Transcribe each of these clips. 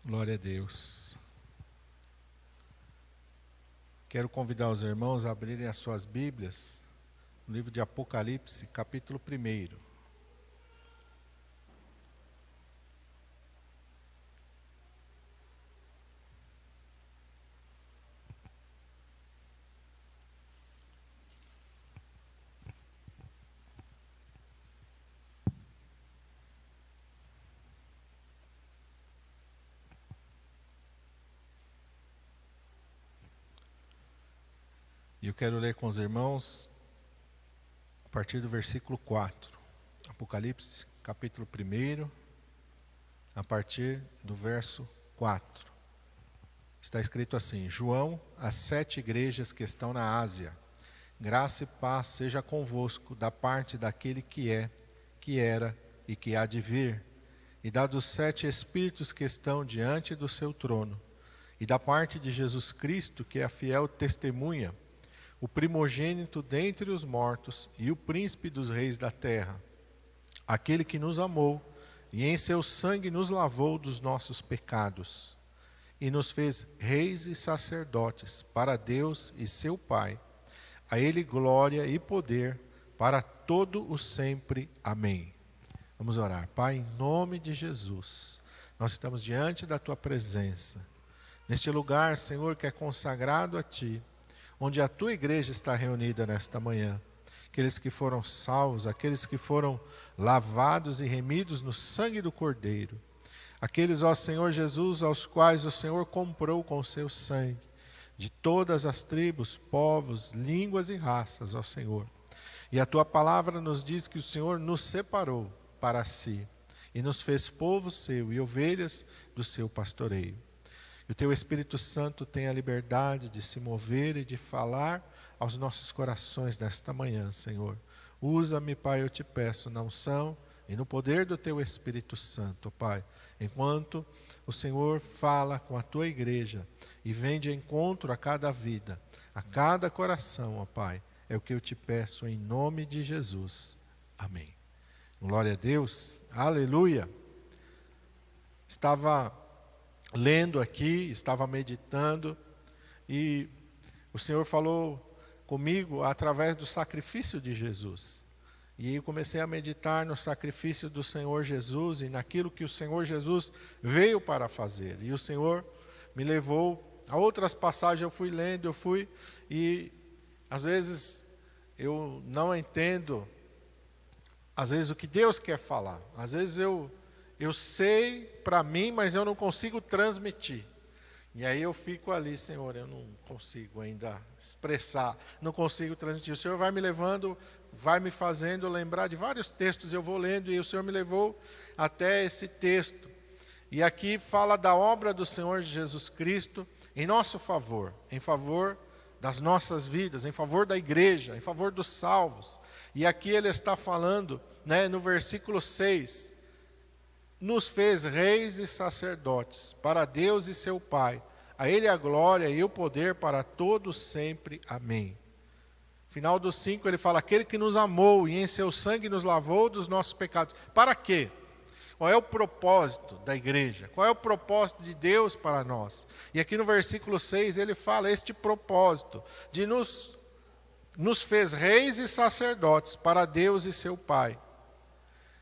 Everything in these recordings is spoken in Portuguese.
Glória a Deus. Quero convidar os irmãos a abrirem as suas Bíblias no livro de Apocalipse, capítulo 1. E eu quero ler com os irmãos a partir do versículo 4. Apocalipse, capítulo 1, a partir do verso 4. Está escrito assim: João, às 7 igrejas que estão na Ásia, graça e paz seja convosco da parte daquele que é, que era e que há de vir, e da dos 7 espíritos que estão diante do seu trono, e da parte de Jesus Cristo, que é a fiel testemunha, o primogênito dentre os mortos e o príncipe dos reis da terra, aquele que nos amou e em seu sangue nos lavou dos nossos pecados e nos fez reis e sacerdotes para Deus e seu Pai. A ele glória e poder para todo o sempre. Amém. Vamos orar. Pai, em nome de Jesus, nós estamos diante da tua presença, neste lugar, Senhor, que é consagrado a ti, onde a tua igreja está reunida nesta manhã. Aqueles que foram salvos, aqueles que foram lavados e remidos no sangue do Cordeiro. Aqueles, ó Senhor Jesus, aos quais o Senhor comprou com o seu sangue, de todas as tribos, povos, línguas e raças, ó Senhor. E a tua palavra nos diz que o Senhor nos separou para si, e nos fez povo seu e ovelhas do seu pastoreio. E o teu Espírito Santo tem a liberdade de se mover e de falar aos nossos corações nesta manhã, Senhor. Usa-me, Pai, eu te peço, na unção e no poder do teu Espírito Santo, Pai. Enquanto o Senhor fala com a tua igreja e vem de encontro a cada vida, a cada coração, ó Pai. É o que eu te peço em nome de Jesus. Amém. Glória a Deus. Aleluia. Estava lendo aqui, estava meditando, e o Senhor falou comigo através do sacrifício de Jesus. E aí eu comecei a meditar no sacrifício do Senhor Jesus e naquilo que o Senhor Jesus veio para fazer. E o Senhor me levou a outras passagens, eu fui lendo, e às vezes eu não entendo, às vezes o que Deus quer falar. Às vezes eu sei para mim, mas eu não consigo transmitir. E aí eu fico ali, Senhor, eu não consigo ainda expressar, não consigo transmitir. O Senhor vai me levando, vai me fazendo lembrar de vários textos, eu vou lendo, e o Senhor me levou até esse texto. E aqui fala da obra do Senhor Jesus Cristo em nosso favor, em favor das nossas vidas, em favor da igreja, em favor dos salvos. E aqui ele está falando, no versículo 6, nos fez reis e sacerdotes para Deus e seu Pai. A ele a glória e o poder para todos sempre. Amém. Final do 5 ele fala: aquele que nos amou e em seu sangue nos lavou dos nossos pecados. Para quê? Qual é o propósito da igreja? Qual é o propósito de Deus para nós? E aqui no versículo 6 ele fala este propósito de nos fez reis e sacerdotes para Deus e seu Pai.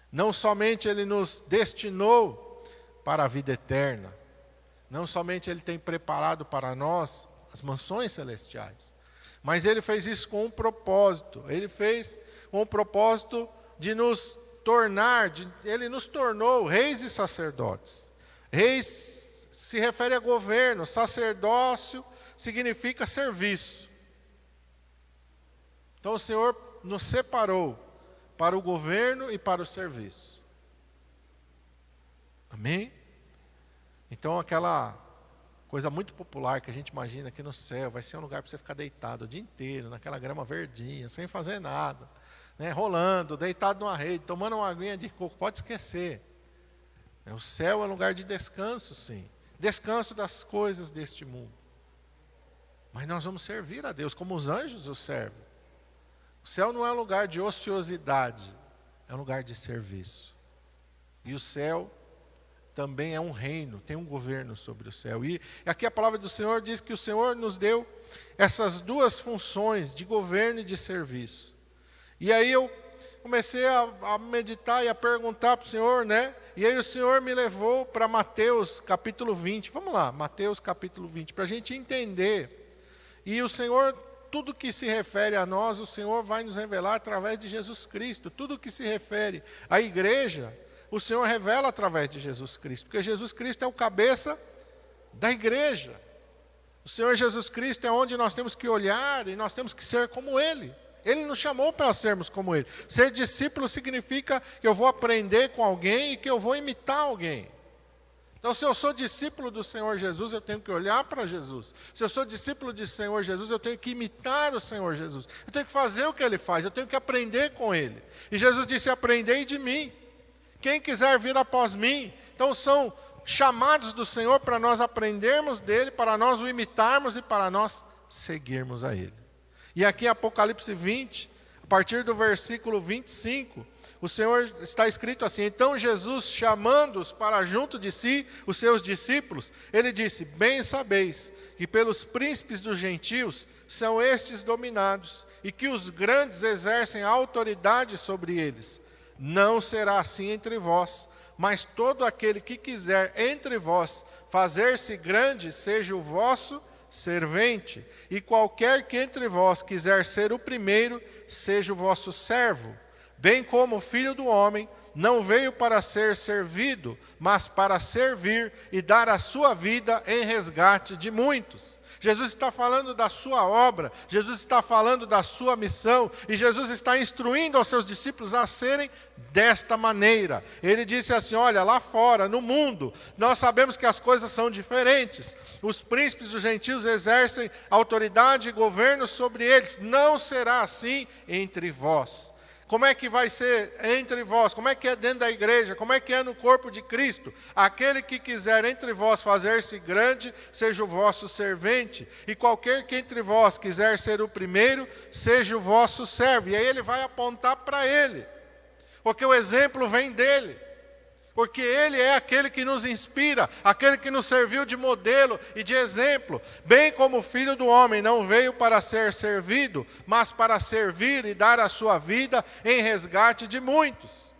Não somente ele nos destinou para a vida eterna, não somente ele tem preparado para nós as mansões celestiais, mas ele fez isso com um propósito. Ele fez com o propósito de nos tornar, ele nos tornou reis e sacerdotes. Reis se refere a governo, sacerdócio significa serviço. Então o Senhor nos separou para o governo e para o serviço. Amém? Então aquela coisa muito popular que a gente imagina aqui no céu, vai ser um lugar para você ficar deitado o dia inteiro, naquela grama verdinha, sem fazer nada, rolando, deitado numa rede, tomando uma aguinha de coco, pode esquecer. O céu é um lugar de descanso, sim. Descanso das coisas deste mundo. Mas nós vamos servir a Deus, como os anjos o servem. O céu não é um lugar de ociosidade, é um lugar de serviço. E o céu também é um reino, tem um governo sobre o céu. E aqui a palavra do Senhor diz que o Senhor nos deu essas duas funções de governo e de serviço. E aí eu comecei a meditar e a perguntar para o Senhor, né? E aí o Senhor me levou para Mateus capítulo 20. Vamos lá, Mateus capítulo 20, para a gente entender. E o Senhor, tudo que se refere a nós, o Senhor vai nos revelar através de Jesus Cristo. Tudo que se refere à igreja, o Senhor revela através de Jesus Cristo. Porque Jesus Cristo é o cabeça da igreja. O Senhor Jesus Cristo é onde nós temos que olhar e nós temos que ser como Ele. Ele nos chamou para sermos como Ele. Ser discípulo significa que eu vou aprender com alguém e que eu vou imitar alguém. Então, se eu sou discípulo do Senhor Jesus, eu tenho que olhar para Jesus. Se eu sou discípulo do Senhor Jesus, eu tenho que imitar o Senhor Jesus. Eu tenho que fazer o que Ele faz, eu tenho que aprender com Ele. E Jesus disse, aprendei de mim. Quem quiser vir após mim. Então, são chamados do Senhor para nós aprendermos dEle, para nós o imitarmos e para nós seguirmos a Ele. E aqui em Apocalipse 20, a partir do versículo 25, o Senhor está escrito assim: então Jesus, chamando-os para junto de si, os seus discípulos, ele disse, bem sabeis que pelos príncipes dos gentios são estes dominados, e que os grandes exercem autoridade sobre eles. Não será assim entre vós, mas todo aquele que quiser entre vós fazer-se grande, seja o vosso servente, e qualquer que entre vós quiser ser o primeiro, seja o vosso servo. Bem como o Filho do Homem não veio para ser servido, mas para servir e dar a sua vida em resgate de muitos. Jesus está falando da sua obra, Jesus está falando da sua missão, e Jesus está instruindo aos seus discípulos a serem desta maneira. Ele disse assim, olha, lá fora, no mundo, nós sabemos que as coisas são diferentes. Os príncipes dos gentios exercem autoridade e governo sobre eles. Não será assim entre vós. Como é que vai ser entre vós? Como é que é dentro da igreja? Como é que é no corpo de Cristo? Aquele que quiser entre vós fazer-se grande, seja o vosso servente. E qualquer que entre vós quiser ser o primeiro, seja o vosso servo. E aí ele vai apontar para ele. Porque o exemplo vem dele. Porque ele é aquele que nos inspira, aquele que nos serviu de modelo e de exemplo. Bem como o Filho do Homem não veio para ser servido, mas para servir e dar a sua vida em resgate de muitos.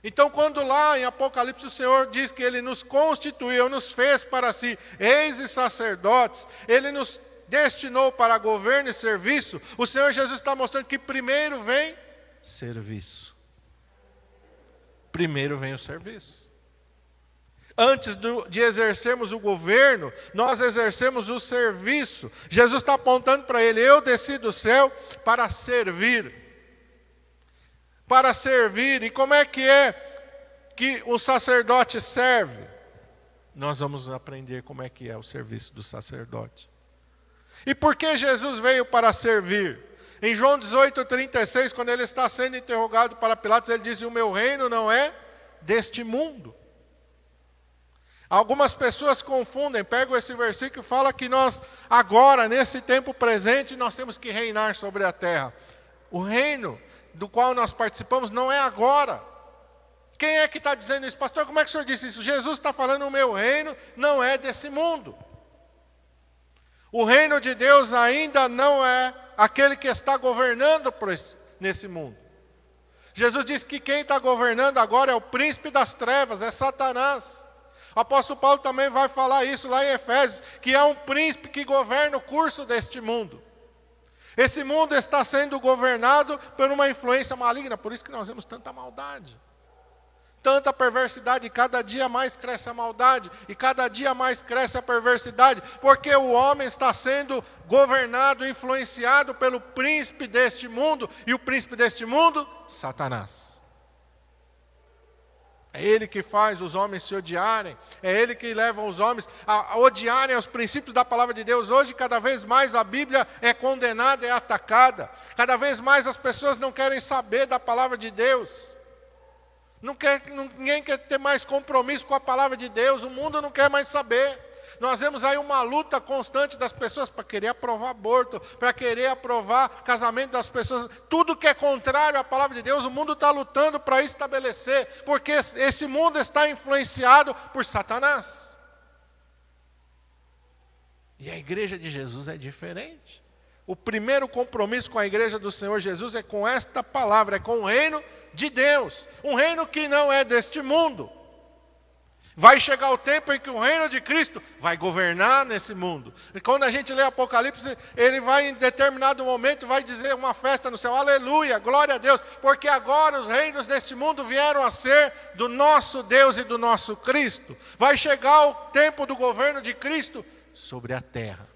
Então, quando lá em Apocalipse o Senhor diz que Ele nos constituiu, nos fez para si reis e sacerdotes, Ele nos destinou para governo e serviço, o Senhor Jesus está mostrando que primeiro vem serviço. Primeiro vem o serviço. Antes de exercermos o governo, nós exercemos o serviço. Jesus está apontando para ele, eu desci do céu para servir. Para servir. E como é que o sacerdote serve? Nós vamos aprender como é que é o serviço do sacerdote. E por que Jesus veio para servir? Em João 18:36, quando ele está sendo interrogado para Pilatos, ele diz, o meu reino não é deste mundo. Algumas pessoas confundem, pegam esse versículo e falam que nós, agora, nesse tempo presente, nós temos que reinar sobre a terra. O reino do qual nós participamos não é agora. Quem é que está dizendo isso? Pastor, como é que o senhor disse isso? Jesus está falando, o meu reino não é desse mundo. O reino de Deus ainda não é aquele que está governando nesse mundo. Jesus disse que quem está governando agora é o príncipe das trevas, é Satanás. O apóstolo Paulo também vai falar isso lá em Efésios, que é um príncipe que governa o curso deste mundo. Esse mundo está sendo governado por uma influência maligna, por isso que nós vemos tanta maldade. Tanta perversidade, e cada dia mais cresce a maldade, e cada dia mais cresce a perversidade, porque o homem está sendo governado, influenciado pelo príncipe deste mundo, e o príncipe deste mundo, Satanás. É ele que faz os homens se odiarem, é ele que leva os homens a odiarem os princípios da palavra de Deus. Hoje, cada vez mais a Bíblia é condenada, é atacada, cada vez mais as pessoas não querem saber da palavra de Deus. Ninguém quer ter mais compromisso com a palavra de Deus, o mundo não quer mais saber. Nós vemos aí uma luta constante das pessoas para querer aprovar aborto, para querer aprovar casamento das pessoas. Tudo que é contrário à palavra de Deus, o mundo está lutando para estabelecer, porque esse mundo está influenciado por Satanás. E a igreja de Jesus é diferente. O primeiro compromisso com a igreja do Senhor Jesus é com esta palavra, é com o reino de Deus. Um reino que não é deste mundo. Vai chegar o tempo em que o reino de Cristo vai governar nesse mundo. E quando a gente lê Apocalipse, ele vai em determinado momento, vai dizer uma festa no céu, aleluia, glória a Deus, porque agora os reinos deste mundo vieram a ser do nosso Deus e do nosso Cristo. Vai chegar o tempo do governo de Cristo sobre a terra,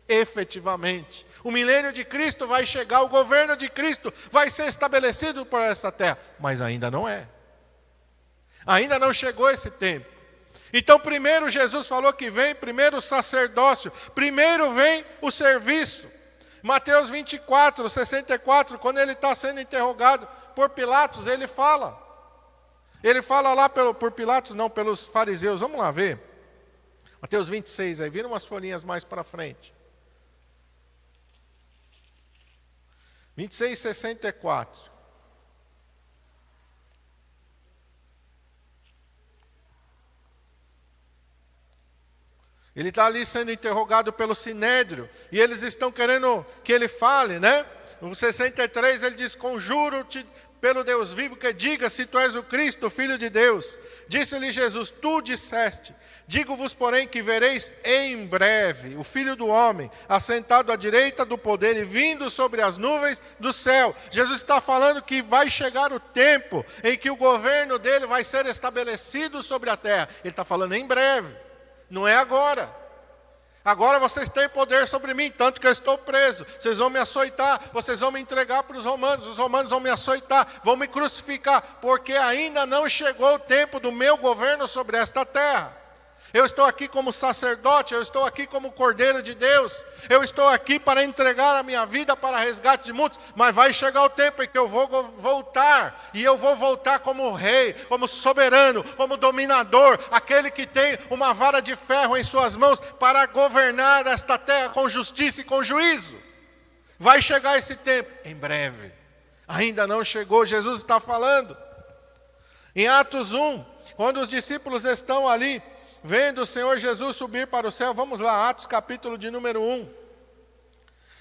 efetivamente. O milênio de Cristo vai chegar, o governo de Cristo vai ser estabelecido por essa terra, mas ainda não é. Ainda não chegou esse tempo. Então primeiro Jesus falou que vem, primeiro o sacerdócio, primeiro vem o serviço. Mateus 24, 64, quando ele está sendo interrogado por Pilatos, ele fala. Ele fala lá por Pilatos, não, pelos fariseus. Vamos lá ver. Mateus 26, aí vira umas folhinhas mais para frente. 26, 64. Ele está ali sendo interrogado pelo Sinédrio, e eles estão querendo que ele fale, né? No 63 ele diz, conjuro-te pelo Deus vivo que diga se tu és o Cristo, o Filho de Deus. Disse-lhe Jesus, tu disseste. Digo-vos, porém, que vereis em breve o Filho do Homem assentado à direita do poder e vindo sobre as nuvens do céu. Jesus está falando que vai chegar o tempo em que o governo dele vai ser estabelecido sobre a terra. Ele está falando em breve, não é agora. Agora vocês têm poder sobre mim, tanto que eu estou preso. Vocês vão me açoitar, vocês vão me entregar para os romanos vão me açoitar, vão me crucificar, porque ainda não chegou o tempo do meu governo sobre esta terra. Eu estou aqui como sacerdote, eu estou aqui como Cordeiro de Deus, eu estou aqui para entregar a minha vida para resgate de muitos, mas vai chegar o tempo em que eu vou voltar, e eu vou voltar como rei, como soberano, como dominador, aquele que tem uma vara de ferro em suas mãos para governar esta terra com justiça e com juízo. Vai chegar esse tempo, em breve, ainda não chegou, Jesus está falando. Em Atos 1, quando os discípulos estão ali, vendo o Senhor Jesus subir para o céu, vamos lá, Atos capítulo de número 1.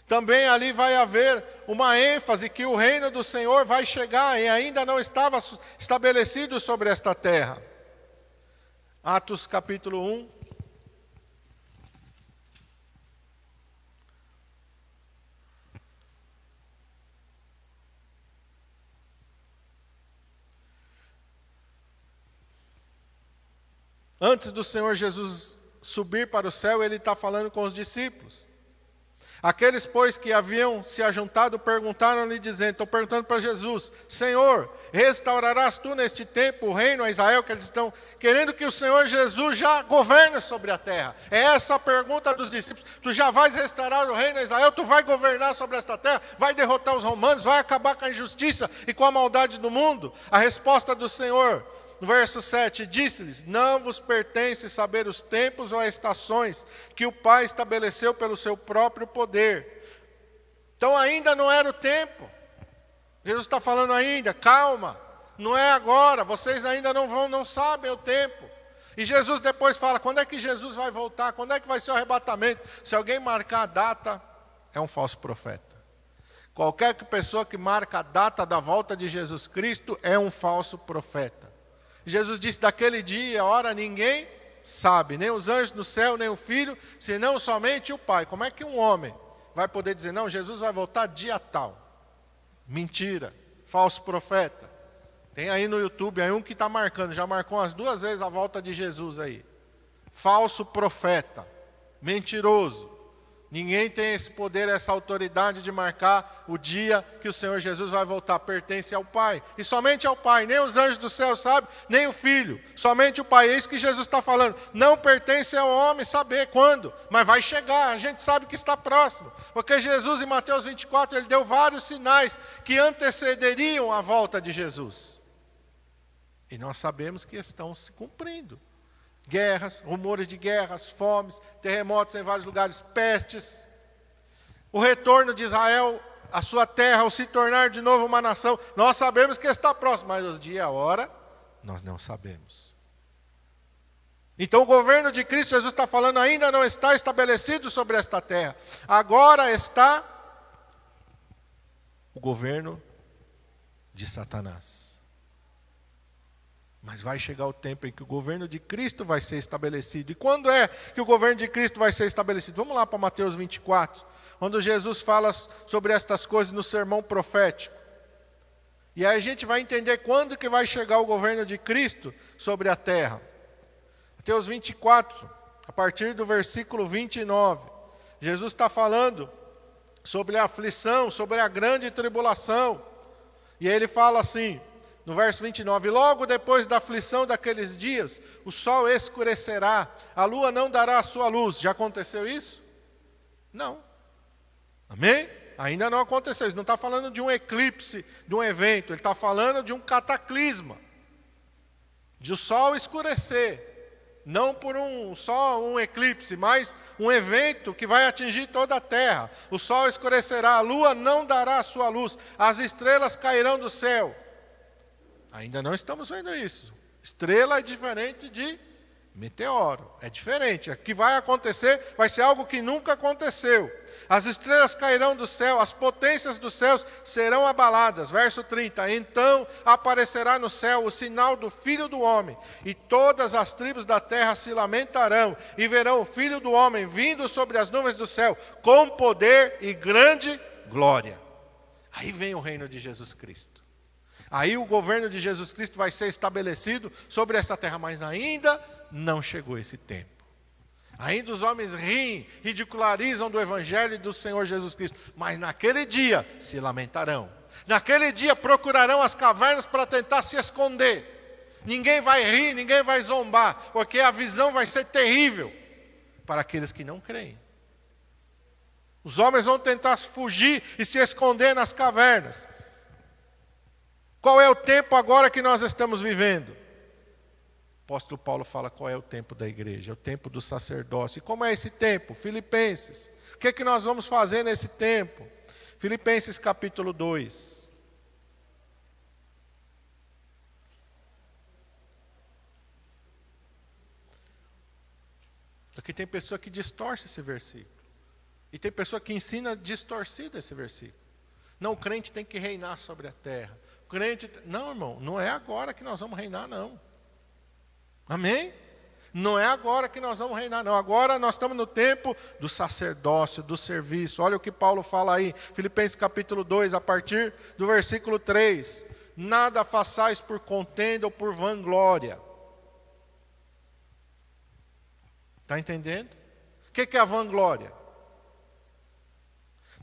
Também ali vai haver uma ênfase que o reino do Senhor vai chegar e ainda não estava estabelecido sobre esta terra. Atos capítulo 1. Antes do Senhor Jesus subir para o céu, ele está falando com os discípulos. Aqueles, pois, que haviam se ajuntado, perguntaram-lhe, dizendo, estou perguntando para Jesus, Senhor, restaurarás tu neste tempo o reino a Israel? Que eles estão querendo que o Senhor Jesus já governe sobre a terra. É essa a pergunta dos discípulos. Tu já vais restaurar o reino a Israel? Tu vai governar sobre esta terra? Vai derrotar os romanos? Vai acabar com a injustiça e com a maldade do mundo? A resposta do Senhor, no verso 7, disse-lhes, não vos pertence saber os tempos ou as estações que o Pai estabeleceu pelo seu próprio poder. Então ainda não era o tempo. Jesus está falando ainda, calma, não é agora, vocês ainda não sabem o tempo. E Jesus depois fala, quando é que Jesus vai voltar? Quando é que vai ser o arrebatamento? Se alguém marcar a data, é um falso profeta. Qualquer pessoa que marca a data da volta de Jesus Cristo é um falso profeta. Jesus disse, daquele dia, hora, ninguém sabe, nem os anjos no céu, nem o Filho, senão somente o Pai. Como é que um homem vai poder dizer, não, Jesus vai voltar dia tal? Mentira, falso profeta. Tem aí no YouTube, aí um que está marcando, já marcou umas 2 vezes a volta de Jesus aí. Falso profeta, mentiroso. Ninguém tem esse poder, essa autoridade de marcar o dia que o Senhor Jesus vai voltar. Pertence ao Pai. E somente ao Pai. Nem os anjos do céu sabem, nem o Filho. Somente o Pai. É isso que Jesus está falando. Não pertence ao homem saber quando. Mas vai chegar. A gente sabe que está próximo. Porque Jesus, em Mateus 24, ele deu vários sinais que antecederiam a volta de Jesus. E nós sabemos que estão se cumprindo. guerras, rumores de guerras, fomes, terremotos em vários lugares, pestes. O retorno de Israel à sua terra, ao se tornar de novo uma nação. Nós sabemos que está próximo, mas o dia e a hora, nós não sabemos. Então o governo de Cristo, Jesus está falando, ainda não está estabelecido sobre esta terra. Agora está o governo de Satanás. Mas vai chegar o tempo em que o governo de Cristo vai ser estabelecido. E quando é que o governo de Cristo vai ser estabelecido? Vamos lá para Mateus 24, quando Jesus fala sobre estas coisas no sermão profético. E aí a gente vai entender quando que vai chegar o governo de Cristo sobre a terra. Mateus 24, a partir do versículo 29, Jesus está falando sobre a aflição, sobre a grande tribulação. E aí ele fala assim, no verso 29, logo depois da aflição daqueles dias, o sol escurecerá, a lua não dará a sua luz. Já aconteceu isso? Não. Amém? Ainda não aconteceu. Ele não está falando de um eclipse, de um evento, ele está falando de um cataclisma, de o sol escurecer. Não por só um eclipse, mas um evento que vai atingir toda a terra. O sol escurecerá, a lua não dará a sua luz, as estrelas cairão do céu. Ainda não estamos vendo isso. Estrela é diferente de meteoro, é diferente. O que vai acontecer vai ser algo que nunca aconteceu. As estrelas cairão do céu, as potências dos céus serão abaladas. Verso 30, então aparecerá no céu o sinal do Filho do Homem, e todas as tribos da terra se lamentarão, e verão o Filho do Homem vindo sobre as nuvens do céu, com poder e grande glória. Aí vem o reino de Jesus Cristo. Aí o governo de Jesus Cristo vai ser estabelecido sobre essa terra, mas ainda não chegou esse tempo. Ainda os homens riem, ridicularizam do Evangelho e do Senhor Jesus Cristo. Mas naquele dia se lamentarão. Naquele dia procurarão as cavernas para tentar se esconder. Ninguém vai rir, ninguém vai zombar, porque a visão vai ser terrível para aqueles que não creem. Os homens vão tentar fugir e se esconder nas cavernas. Qual é o tempo agora que nós estamos vivendo? O apóstolo Paulo fala qual é o tempo da igreja, é o tempo do sacerdócio. E como é esse tempo? Filipenses. O que é que nós vamos fazer nesse tempo? Filipenses capítulo 2. Aqui tem pessoa que distorce esse versículo. E tem pessoa que ensina distorcido esse versículo. Não, o crente tem que reinar sobre a terra. O crente... Não, irmão, não é agora que nós vamos reinar, não. Amém? Não é agora que nós vamos reinar, não. Agora nós estamos no tempo do sacerdócio, do serviço. Olha o que Paulo fala aí, Filipenses capítulo 2, a partir do versículo 3. Nada façais por contenda ou por vanglória. Está entendendo? O que é a vanglória?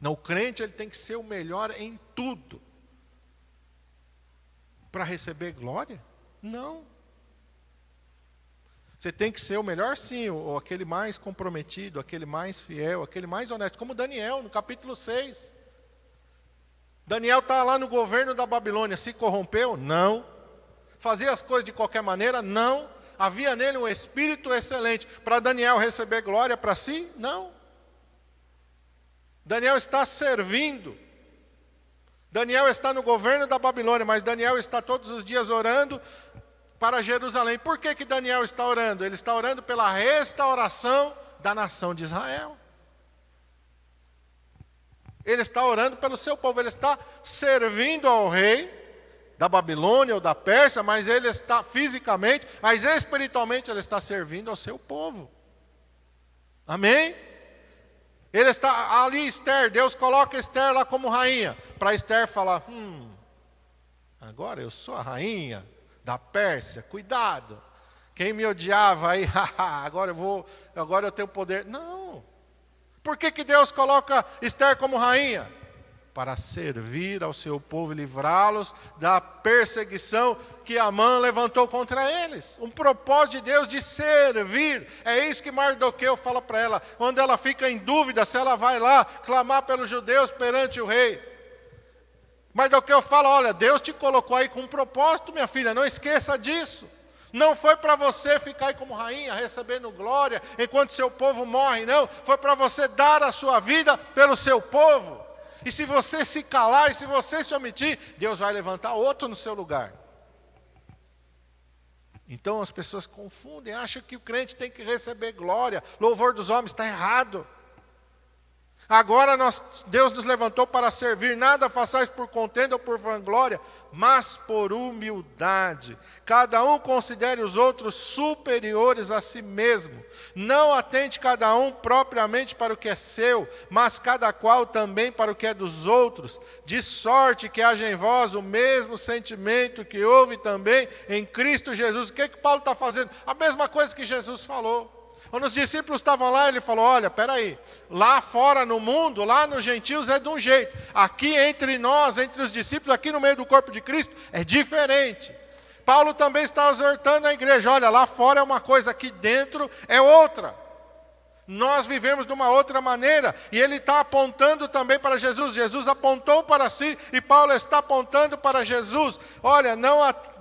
Não, o crente ele tem que ser o melhor em tudo. Para receber glória? Não. Você tem que ser o melhor sim, ou aquele mais comprometido, aquele mais fiel, aquele mais honesto, como Daniel, no capítulo 6. Daniel está lá no governo da Babilônia, se corrompeu? Não. Fazia as coisas de qualquer maneira? Não. Havia nele um espírito excelente. Para Daniel receber glória para si? Não. Daniel está servindo. Daniel está no governo da Babilônia, mas Daniel está todos os dias orando para Jerusalém. Por que Daniel está orando? Ele está orando pela restauração da nação de Israel. Ele está orando pelo seu povo, ele está servindo ao rei da Babilônia ou da Pérsia, mas ele está fisicamente, mas espiritualmente ele está servindo ao seu povo. Amém? Ele está ali, Esther, Deus coloca Esther lá como rainha, para Esther falar, agora eu sou a rainha da Pérsia, cuidado, quem me odiava aí, agora eu tenho poder. Não. Por que Deus coloca Esther como rainha? Para servir ao seu povo e livrá-los da perseguição que Amã levantou contra eles. Um propósito de Deus de servir. É isso que Mardoqueu fala para ela, quando ela fica em dúvida se ela vai lá clamar pelos judeus perante o rei. Mardoqueu fala, olha, Deus te colocou aí com um propósito, minha filha, não esqueça disso. Não foi para você ficar aí como rainha, recebendo glória, enquanto seu povo morre, não. Foi para você dar a sua vida pelo seu povo. E se você se calar, e se você se omitir, Deus vai levantar outro no seu lugar. Então as pessoas confundem, acham que o crente tem que receber glória, louvor dos homens, está errado. Agora Deus nos levantou para servir, nada façais por contenda ou por vanglória, mas por humildade. Cada um considere os outros superiores a si mesmo. Não atente cada um propriamente para o que é seu, mas cada qual também para o que é dos outros. De sorte que haja em vós o mesmo sentimento que houve também em Cristo Jesus. O que Paulo está fazendo? A mesma coisa que Jesus falou. Quando os discípulos estavam lá, ele falou, olha, peraí, lá fora no mundo, lá nos gentios é de um jeito. Aqui entre nós, entre os discípulos, aqui no meio do corpo de Cristo, é diferente. Paulo também está exortando a igreja, olha, lá fora é uma coisa, aqui dentro é outra. Nós vivemos de uma outra maneira, e ele está apontando também para Jesus. Jesus apontou para si, e Paulo está apontando para Jesus. Olha,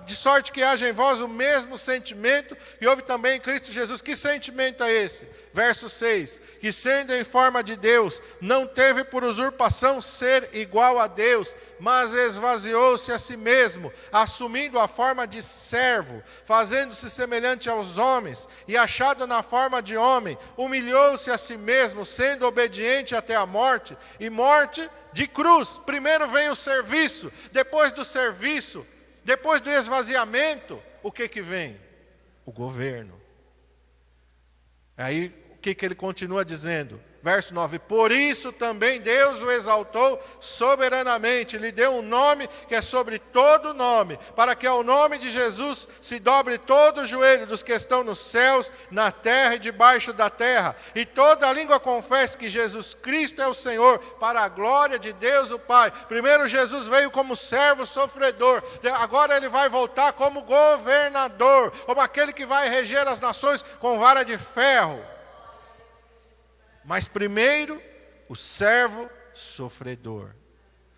de sorte que haja em vós o mesmo sentimento que houve também em Cristo Jesus. Que sentimento é esse? Verso 6. Que sendo em forma de Deus, não teve por usurpação ser igual a Deus, mas esvaziou-se a si mesmo, assumindo a forma de servo, fazendo-se semelhante aos homens, e achado na forma de homem, humilhou-se a si mesmo, sendo obediente até a morte, e morte de cruz. Primeiro vem o serviço, depois do serviço, depois do esvaziamento, o que vem? O governo. Aí, o que ele continua dizendo? Verso 9, por isso também Deus o exaltou soberanamente, lhe deu um nome que é sobre todo nome, para que ao nome de Jesus se dobre todo o joelho dos que estão nos céus, na terra e debaixo da terra, e toda a língua confesse que Jesus Cristo é o Senhor, para a glória de Deus o Pai. Primeiro Jesus veio como servo sofredor, agora ele vai voltar como governador, como aquele que vai reger as nações com vara de ferro. Mas primeiro, o servo sofredor.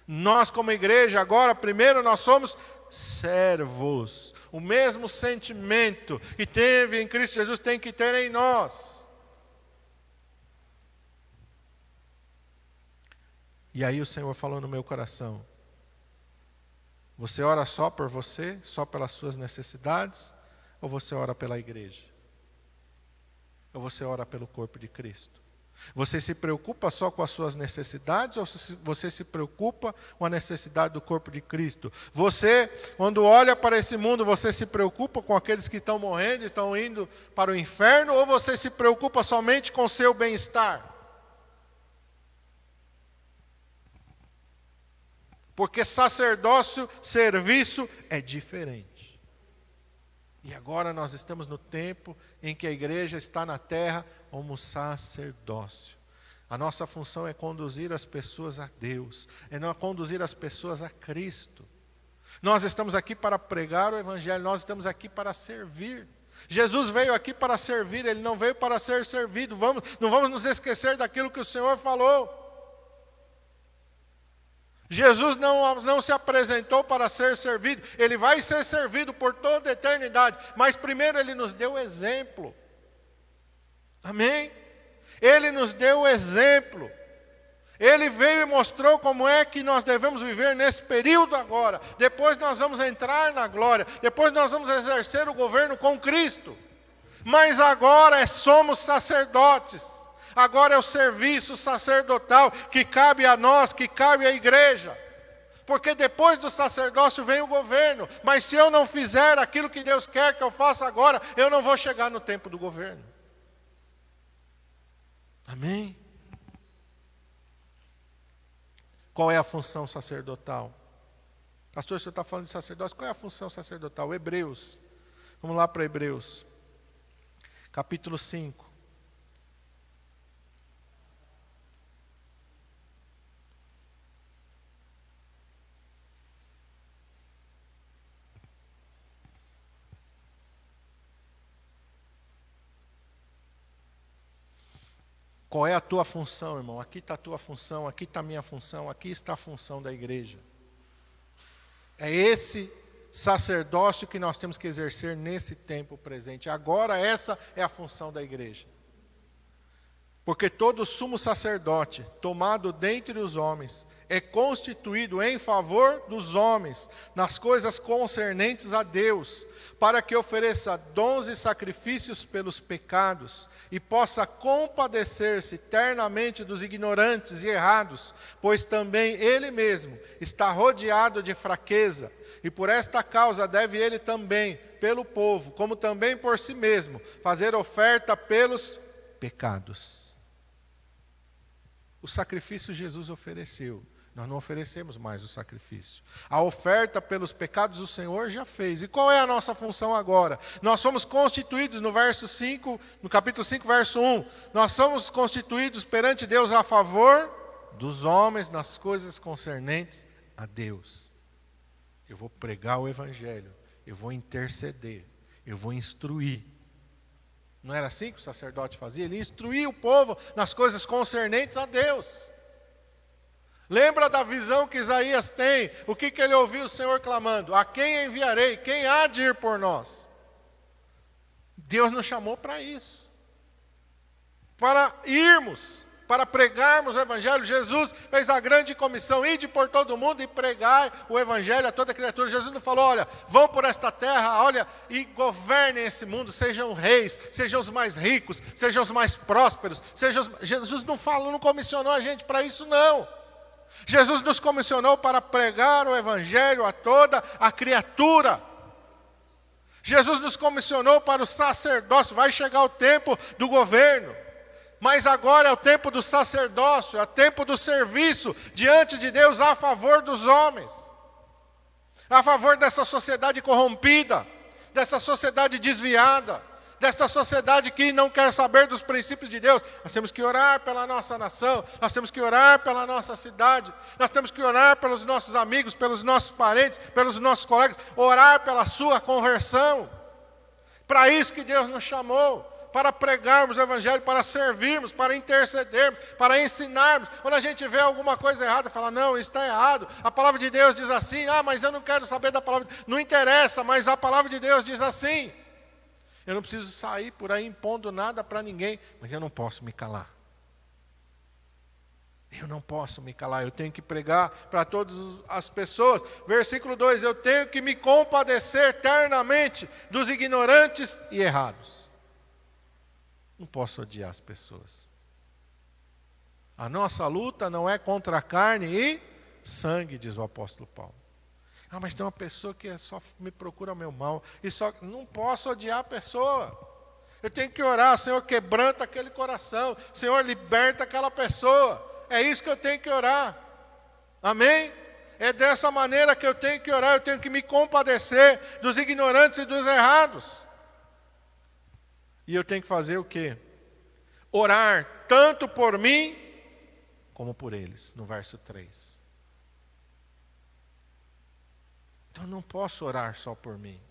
Nós como igreja agora, primeiro nós somos servos. O mesmo sentimento que teve em Cristo Jesus tem que ter em nós. E aí o Senhor falou no meu coração, você ora só por você, só pelas suas necessidades, ou você ora pela igreja? Ou você ora pelo corpo de Cristo? Você se preocupa só com as suas necessidades ou você se preocupa com a necessidade do corpo de Cristo? Você, quando olha para esse mundo, você se preocupa com aqueles que estão morrendo, estão indo para o inferno, ou você se preocupa somente com o seu bem-estar? Porque sacerdócio, serviço é diferente. E agora nós estamos no tempo em que a igreja está na terra como sacerdócio. A nossa função é conduzir as pessoas a Deus, é não conduzir as pessoas a Cristo. Nós estamos aqui para pregar o Evangelho, nós estamos aqui para servir. Jesus veio aqui para servir, Ele não veio para ser servido. Não vamos nos esquecer daquilo que o Senhor falou. Jesus não se apresentou para ser servido, Ele vai ser servido por toda a eternidade, mas primeiro Ele nos deu exemplo. Amém? Ele nos deu o exemplo. Ele veio e mostrou como é que nós devemos viver nesse período agora. Depois nós vamos entrar na glória, depois nós vamos exercer o governo com Cristo. Mas agora somos sacerdotes. Agora é o serviço sacerdotal que cabe a nós, que cabe à igreja. Porque depois do sacerdócio vem o governo. Mas se eu não fizer aquilo que Deus quer que eu faça agora, eu não vou chegar no tempo do governo. Amém? Qual é a função sacerdotal? Pastor, o senhor está falando de sacerdócio, qual é a função sacerdotal? Hebreus. Vamos lá para Hebreus. Capítulo 5. Qual é a tua função, irmão? Aqui está a tua função, aqui está a minha função, aqui está a função da igreja. É esse sacerdócio que nós temos que exercer nesse tempo presente. Agora essa é a função da igreja. Porque todo sumo sacerdote, tomado dentre os homens, é constituído em favor dos homens, nas coisas concernentes a Deus, para que ofereça dons e sacrifícios pelos pecados, e possa compadecer-se eternamente dos ignorantes e errados, pois também ele mesmo está rodeado de fraqueza, e por esta causa deve ele também, pelo povo, como também por si mesmo, fazer oferta pelos pecados. O sacrifício Jesus ofereceu. Nós não oferecemos mais o sacrifício. A oferta pelos pecados o Senhor já fez. E qual é a nossa função agora? Nós somos constituídos no verso 5, no capítulo 5, verso 1. Nós somos constituídos perante Deus a favor dos homens nas coisas concernentes a Deus. Eu vou pregar o evangelho, eu vou interceder, eu vou instruir. Não era assim que o sacerdote fazia? Ele instruía o povo nas coisas concernentes a Deus. Lembra da visão que Isaías tem? O que ele ouviu o Senhor clamando? A quem enviarei? Quem há de ir por nós? Deus nos chamou para isso. Para irmos, para pregarmos o Evangelho. Jesus fez a grande comissão, ide por todo mundo e pregar o Evangelho a toda criatura. Jesus não falou, olha, vão por esta terra, olha, e governem esse mundo, sejam reis, sejam os mais ricos, sejam os mais prósperos. Jesus não falou, não comissionou a gente para isso, não. Jesus nos comissionou para pregar o Evangelho a toda a criatura. Jesus nos comissionou para o sacerdócio. Vai chegar o tempo do governo, mas agora é o tempo do sacerdócio, é o tempo do serviço diante de Deus a favor dos homens, a favor dessa sociedade corrompida, dessa sociedade desviada, desta sociedade que não quer saber dos princípios de Deus. Nós temos que orar pela nossa nação, nós temos que orar pela nossa cidade, nós temos que orar pelos nossos amigos, pelos nossos parentes, pelos nossos colegas, orar pela sua conversão. Para isso que Deus nos chamou, para pregarmos o Evangelho, para servirmos, para intercedermos, para ensinarmos. Quando a gente vê alguma coisa errada, fala, não, isso está errado. A palavra de Deus diz assim, mas eu não quero saber da palavra. Não interessa, mas a palavra de Deus diz assim. Eu não preciso sair por aí impondo nada para ninguém, mas eu não posso me calar. Eu não posso me calar, eu tenho que pregar para todas as pessoas. Versículo 2, eu tenho que me compadecer eternamente dos ignorantes e errados. Não posso odiar as pessoas. A nossa luta não é contra a carne e sangue, diz o apóstolo Paulo. Mas tem uma pessoa que só me procura o meu mal. Não posso odiar a pessoa. Eu tenho que orar, Senhor, quebranta aquele coração. Senhor, liberta aquela pessoa. É isso que eu tenho que orar. Amém? É dessa maneira que eu tenho que orar. Eu tenho que me compadecer dos ignorantes e dos errados. E eu tenho que fazer o quê? Orar tanto por mim, como por eles. No verso 3. Então, eu não posso orar só por mim.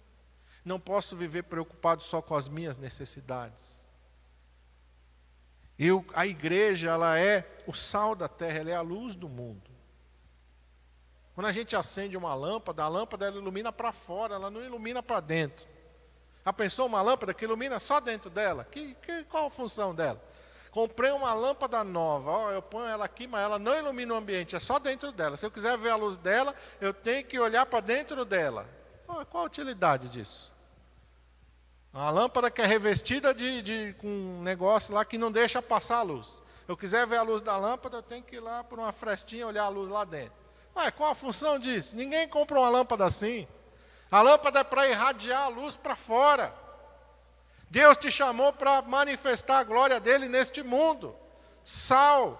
Não posso viver preocupado só com as minhas necessidades. A igreja, ela é o sal da terra, ela é a luz do mundo. Quando a gente acende uma lâmpada, a lâmpada ela ilumina para fora, ela não ilumina para dentro. Já pensou uma lâmpada que ilumina só dentro dela? Qual a função dela? Comprei uma lâmpada nova, eu ponho ela aqui, mas ela não ilumina o ambiente, é só dentro dela. Se eu quiser ver a luz dela, eu tenho que olhar para dentro dela. Qual a utilidade disso? Uma lâmpada que é revestida com um negócio lá que não deixa passar a luz. Eu quiser ver a luz da lâmpada, eu tenho que ir lá por uma frestinha olhar a luz lá dentro. Qual a função disso? Ninguém compra uma lâmpada assim. A lâmpada é para irradiar a luz para fora. Deus te chamou para manifestar a glória dele neste mundo. Sal.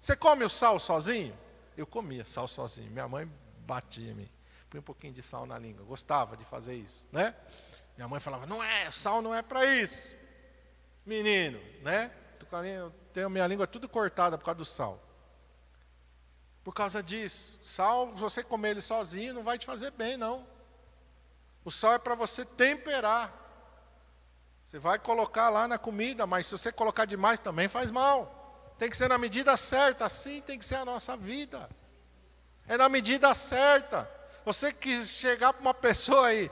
Você come o sal sozinho? Eu comia sal sozinho. Minha mãe batia em mim. Põe um pouquinho de sal na língua. Gostava de fazer isso, né? Minha mãe falava, sal não é para isso. Menino, né? Eu tenho minha língua tudo cortada por causa do sal. Por causa disso. Sal, se você comer ele sozinho, não vai te fazer bem, não. O sal é para você temperar. Você vai colocar lá na comida, mas se você colocar demais também faz mal. Tem que ser na medida certa, assim tem que ser a nossa vida. É na medida certa. Você que chegar para uma pessoa aí,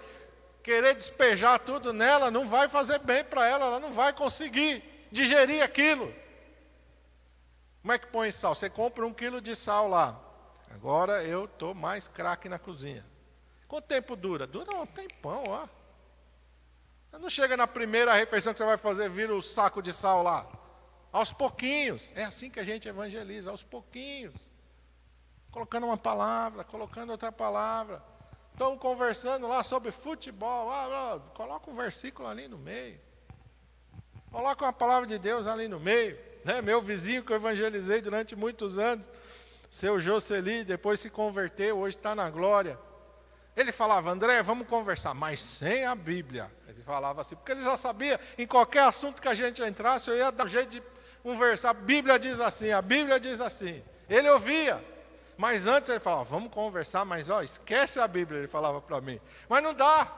querer despejar tudo nela, não vai fazer bem para ela não vai conseguir digerir aquilo. Como é que põe sal? Você compra 1 quilo de sal lá. Agora eu estou mais craque na cozinha. Quanto tempo dura? Dura um tempão, ó. Não chega na primeira refeição que você vai fazer, vira o saco de sal lá. Aos pouquinhos. É assim que a gente evangeliza, aos pouquinhos. Colocando uma palavra, colocando outra palavra. Estão conversando lá sobre futebol. Coloca um versículo ali no meio. Coloca uma palavra de Deus ali no meio. Né? Meu vizinho que eu evangelizei durante muitos anos, seu Jocely, depois se converteu, hoje está na glória. Ele falava, André, vamos conversar, mas sem a Bíblia. Ele falava assim, porque ele já sabia, em qualquer assunto que a gente entrasse, eu ia dar um jeito de conversar. A Bíblia diz assim, a Bíblia diz assim. Ele ouvia, mas antes ele falava, vamos conversar, mas esquece a Bíblia, ele falava para mim. Mas não dá.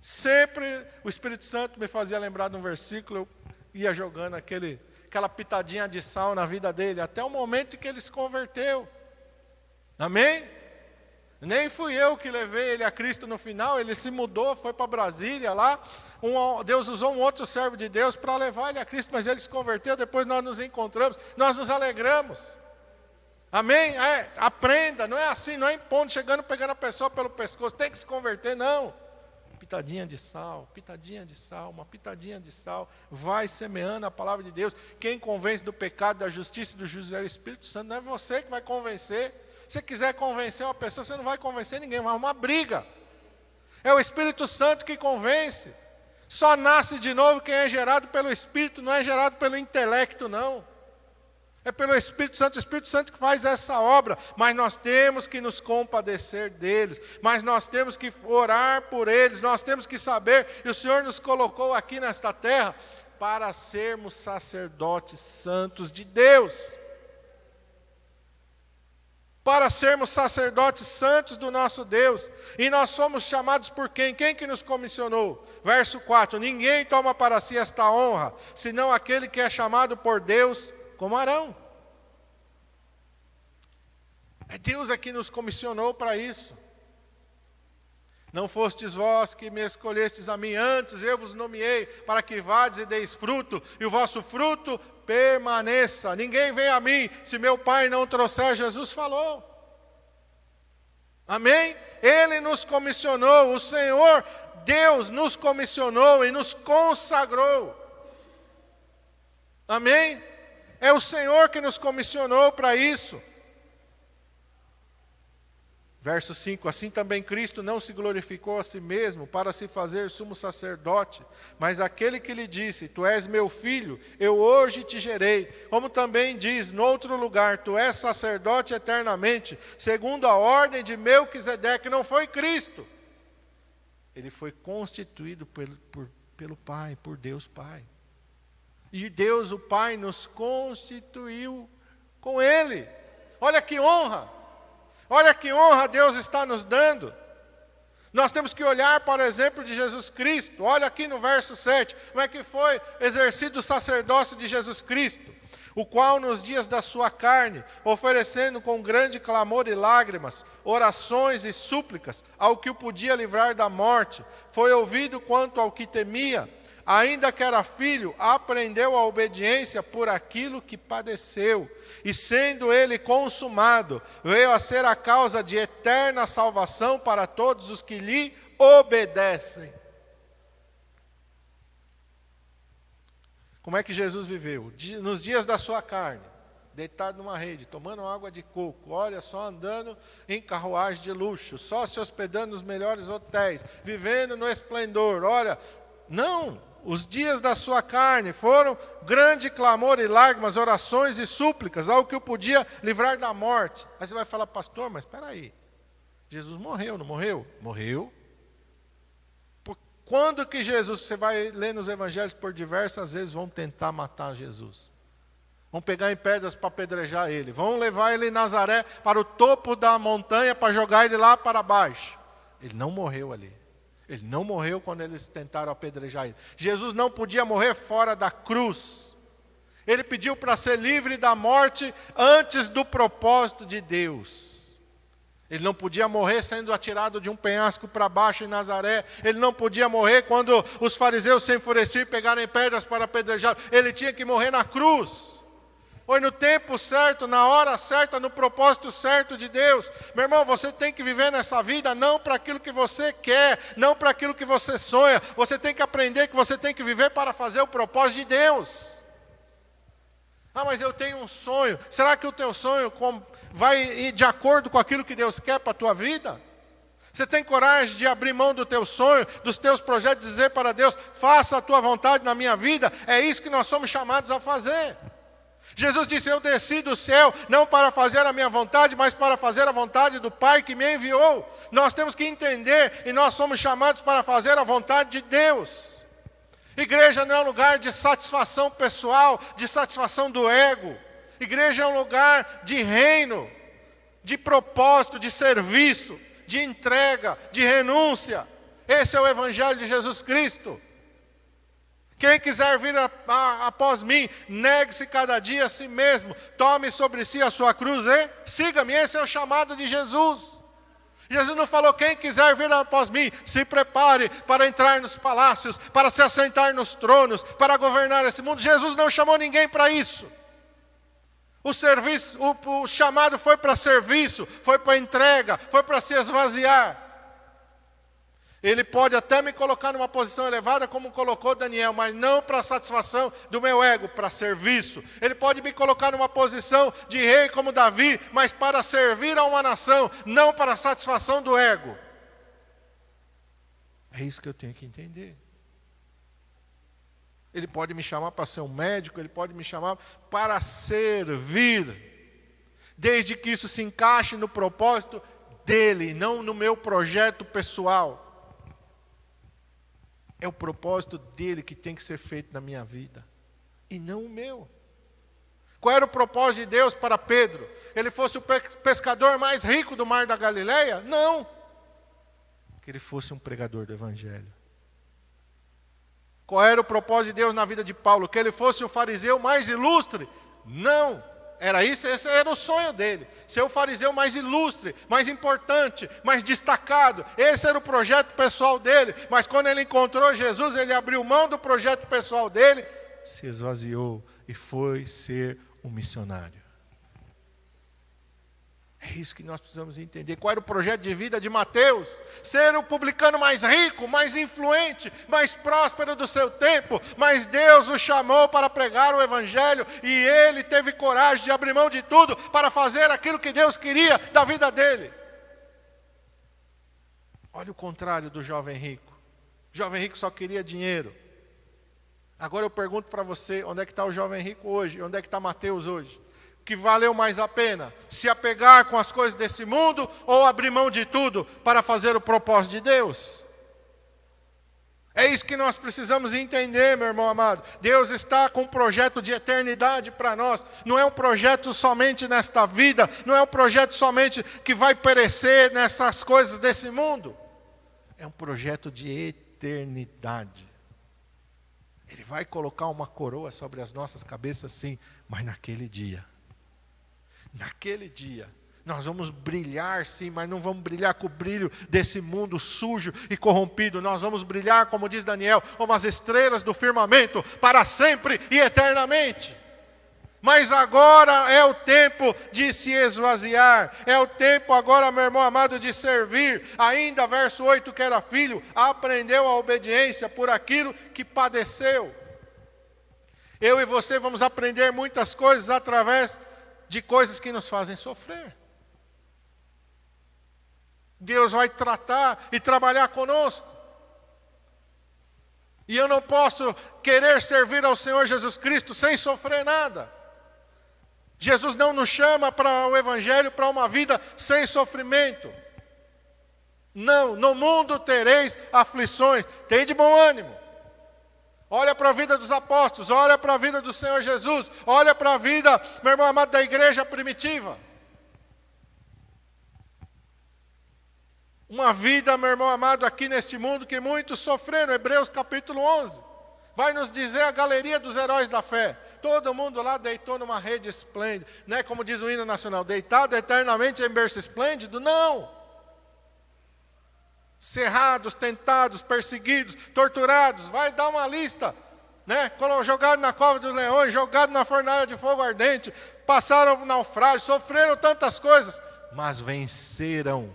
Sempre o Espírito Santo me fazia lembrar de um versículo, eu ia jogando aquela pitadinha de sal na vida dele, até o momento que ele se converteu. Amém? Nem fui eu que levei ele a Cristo no final, ele se mudou, foi para Brasília lá, Deus usou um outro servo de Deus para levar ele a Cristo, mas ele se converteu, depois nós nos encontramos, nós nos alegramos. Amém? Aprenda, não é assim, não é impondo, chegando, pegando a pessoa pelo pescoço, tem que se converter, não. Pitadinha de sal, uma pitadinha de sal, vai semeando a palavra de Deus. Quem convence do pecado, da justiça e do juízo é o Espírito Santo, não é você que vai convencer. Se quiser convencer uma pessoa, você não vai convencer ninguém, vai uma briga. É o Espírito Santo que convence. Só nasce de novo quem é gerado pelo Espírito, não é gerado pelo intelecto, não. É pelo Espírito Santo que faz essa obra. Mas nós temos que nos compadecer deles. Mas nós temos que orar por eles. Nós temos que saber, e o Senhor nos colocou aqui nesta terra, para sermos sacerdotes santos de Deus. Para sermos sacerdotes santos do nosso Deus. E nós somos chamados por quem? Quem que nos comissionou? Verso 4, ninguém toma para si esta honra, senão aquele que é chamado por Deus como Arão. É Deus que nos comissionou para isso. Não fostes vós que me escolhestes a mim, antes eu vos nomeei, para que vades e deis fruto, e o vosso fruto permaneça. Ninguém vem a mim, se meu Pai não trouxer. Jesus falou. Amém? Ele nos comissionou, o Senhor, Deus nos comissionou e nos consagrou. Amém? É o Senhor que nos comissionou para isso. Verso 5, assim também Cristo não se glorificou a si mesmo para se fazer sumo sacerdote, mas aquele que lhe disse, tu és meu filho, eu hoje te gerei. Como também diz, noutro lugar, tu és sacerdote eternamente, segundo a ordem de Melquisedeque. Não foi Cristo. Ele foi constituído pelo Pai, por Deus Pai. E Deus, o Pai, nos constituiu com Ele. Olha que honra! Olha que honra Deus está nos dando. Nós temos que olhar para o exemplo de Jesus Cristo. Olha aqui no verso 7, como é que foi exercido o sacerdócio de Jesus Cristo, o qual nos dias da sua carne, oferecendo com grande clamor e lágrimas, orações e súplicas, ao que o podia livrar da morte, foi ouvido quanto ao que temia, ainda que era filho, aprendeu a obediência por aquilo que padeceu, e sendo ele consumado, veio a ser a causa de eterna salvação para todos os que lhe obedecem. Como é que Jesus viveu? Nos dias da sua carne, deitado numa rede, tomando água de coco, olha só, andando em carruagem de luxo, só se hospedando nos melhores hotéis, vivendo no esplendor, olha, não, os dias da sua carne foram grande clamor e lágrimas, orações e súplicas, ao que o podia livrar da morte. Aí você vai falar, pastor, mas espera aí, Jesus morreu, não morreu? Morreu. Quando que Jesus, você vai ler nos evangelhos por diversas vezes, vão tentar matar Jesus. Vão pegar em pedras para apedrejar ele. Vão levar ele em Nazaré para o topo da montanha para jogar ele lá para baixo. Ele não morreu ali. Ele não morreu quando eles tentaram apedrejar ele. Jesus não podia morrer fora da cruz. Ele pediu para ser livre da morte antes do propósito de Deus. Ele não podia morrer sendo atirado de um penhasco para baixo em Nazaré. Ele não podia morrer quando os fariseus se enfureciam e pegaram pedras para apedrejá-lo. Ele tinha que morrer na cruz. Foi no tempo certo, na hora certa, no propósito certo de Deus. Meu irmão, você tem que viver nessa vida não para aquilo que você quer, não para aquilo que você sonha. Você tem que aprender que você tem que viver para fazer o propósito de Deus. Ah, mas eu tenho um sonho. Será que o teu sonho vai ir de acordo com aquilo que Deus quer para a tua vida? Você tem coragem de abrir mão do teu sonho, dos teus projetos, dizer para Deus, faça a tua vontade na minha vida? É isso que nós somos chamados a fazer. Jesus disse, eu desci do céu, não para fazer a minha vontade, mas para fazer a vontade do Pai que me enviou. Nós temos que entender, e nós somos chamados para fazer a vontade de Deus. Igreja não é um lugar de satisfação pessoal, de satisfação do ego. Igreja é um lugar de reino, de propósito, de serviço, de entrega, de renúncia. Esse é o Evangelho de Jesus Cristo. Quem quiser vir após mim, negue-se cada dia a si mesmo, tome sobre si a sua cruz e siga-me. Esse é o chamado de Jesus. Jesus não falou, quem quiser vir após mim, se prepare para entrar nos palácios, para se assentar nos tronos, para governar esse mundo. Jesus não chamou ninguém para isso. O chamado foi para serviço, foi para entrega, foi para se esvaziar. Ele pode até me colocar numa posição elevada, como colocou Daniel, mas não para satisfação do meu ego, para serviço. Ele pode me colocar numa posição de rei como Davi, mas para servir a uma nação, não para a satisfação do ego. É isso que eu tenho que entender. Ele pode me chamar para ser um médico, ele pode me chamar para servir, desde que isso se encaixe no propósito dele, não no meu projeto pessoal. É o propósito dele que tem que ser feito na minha vida, e não o meu. Qual era o propósito de Deus para Pedro? Ele fosse o pescador mais rico do mar da Galileia? Não. Que ele fosse um pregador do Evangelho. Qual era o propósito de Deus na vida de Paulo? Que ele fosse o fariseu mais ilustre? Não. Era isso, esse era o sonho dele. Ser o fariseu mais ilustre, mais importante, mais destacado. Esse era o projeto pessoal dele. Mas quando ele encontrou Jesus, ele abriu mão do projeto pessoal dele, se esvaziou e foi ser um missionário. É isso que nós precisamos entender. Qual era o projeto de vida de Mateus? Ser o publicano mais rico, mais influente, mais próspero do seu tempo. Mas Deus o chamou para pregar o Evangelho e ele teve coragem de abrir mão de tudo para fazer aquilo que Deus queria da vida dele. Olha o contrário do jovem rico. O jovem rico só queria dinheiro. Agora eu pergunto para você, onde é que está o jovem rico hoje? Onde é que está Mateus hoje? Que valeu mais a pena, se apegar com as coisas desse mundo ou abrir mão de tudo para fazer o propósito de Deus? É isso que nós precisamos entender, meu irmão amado. Deus está com um projeto de eternidade para nós. Não é um projeto somente nesta vida, não é um projeto somente que vai perecer nessas coisas desse mundo. É um projeto de eternidade. Ele vai colocar uma coroa sobre as nossas cabeças, sim, mas naquele dia, nós vamos brilhar sim, mas não vamos brilhar com o brilho desse mundo sujo e corrompido. Nós vamos brilhar, como diz Daniel, como as estrelas do firmamento, para sempre e eternamente. Mas agora é o tempo de se esvaziar, é o tempo agora, meu irmão amado, de servir. Ainda, verso 8, que era filho, aprendeu a obediência por aquilo que padeceu. Eu e você vamos aprender muitas coisas através de coisas que nos fazem sofrer. Deus vai tratar e trabalhar conosco. E eu não posso querer servir ao Senhor Jesus Cristo sem sofrer nada. Jesus não nos chama para o Evangelho, para uma vida sem sofrimento. Não, no mundo tereis aflições. Tem de bom ânimo. Olha para a vida dos apóstolos, olha para a vida do Senhor Jesus, olha para a vida, meu irmão amado, da igreja primitiva. Uma vida, meu irmão amado, aqui neste mundo que muitos sofreram. Hebreus capítulo 11. Vai nos dizer a galeria dos heróis da fé. Todo mundo lá deitou numa rede esplêndida. Não é como diz o hino nacional, deitado eternamente em berço esplêndido. Não. Cerrados, tentados, perseguidos, torturados. Vai dar uma lista. Né? Jogado na cova dos leões, jogado na fornalha de fogo ardente. Passaram naufrágio, sofreram tantas coisas. Mas venceram.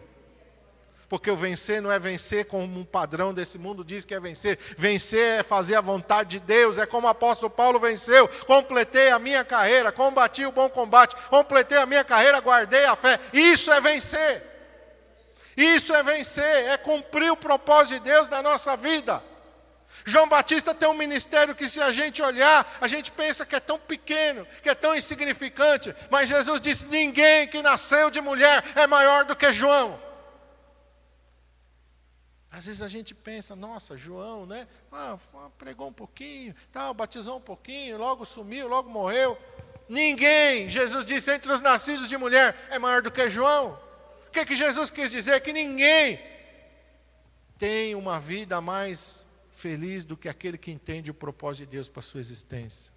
Porque o vencer não é vencer como um padrão desse mundo diz que é vencer. Vencer é fazer a vontade de Deus. É como o apóstolo Paulo venceu. Completei a minha carreira, combati o bom combate. Completei a minha carreira, guardei a fé. Isso é vencer. Isso é vencer, é cumprir o propósito de Deus na nossa vida. João Batista tem um ministério que, se a gente olhar, a gente pensa que é tão pequeno, que é tão insignificante. Mas Jesus disse, ninguém que nasceu de mulher é maior do que João. Às vezes a gente pensa, nossa, João, né? Pregou um pouquinho, batizou um pouquinho, logo sumiu, logo morreu. Ninguém, Jesus disse, entre os nascidos de mulher é maior do que João. O que Jesus quis dizer? Que ninguém tem uma vida mais feliz do que aquele que entende o propósito de Deus para a sua existência.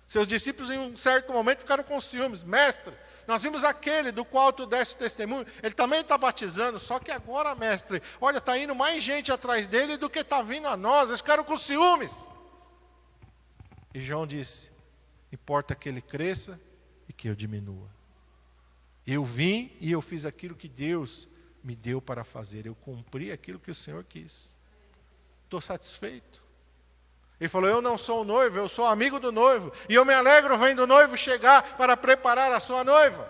Seus discípulos em um certo momento ficaram com ciúmes. Mestre, nós vimos aquele do qual tu deste testemunho, ele também está batizando, só que agora, mestre, olha, está indo mais gente atrás dele do que está vindo a nós. Eles ficaram com ciúmes. E João disse, importa que ele cresça e que eu diminua. Eu vim e eu fiz aquilo que Deus me deu para fazer. Eu cumpri aquilo que o Senhor quis. Estou satisfeito. Ele falou, eu não sou o noivo, eu sou amigo do noivo. E eu me alegro vendo o noivo chegar para preparar a sua noiva.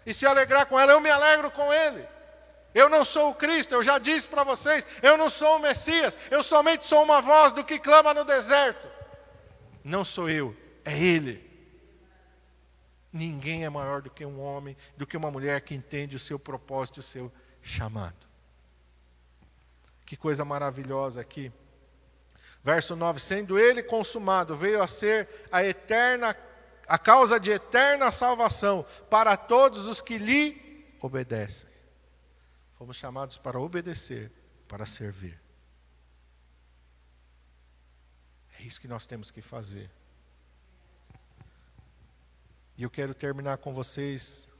E se alegrar com ela, eu me alegro com ele. Eu não sou o Cristo, eu já disse para vocês, eu não sou o Messias. Eu somente sou uma voz do que clama no deserto. Não sou eu, é Ele. Ninguém é maior do que um homem, do que uma mulher que entende o seu propósito e o seu chamado. Que coisa maravilhosa aqui. Verso 9, sendo ele consumado, veio a ser a causa de eterna salvação para todos os que lhe obedecem. Fomos chamados para obedecer, para servir. É isso que nós temos que fazer. E eu quero terminar com vocês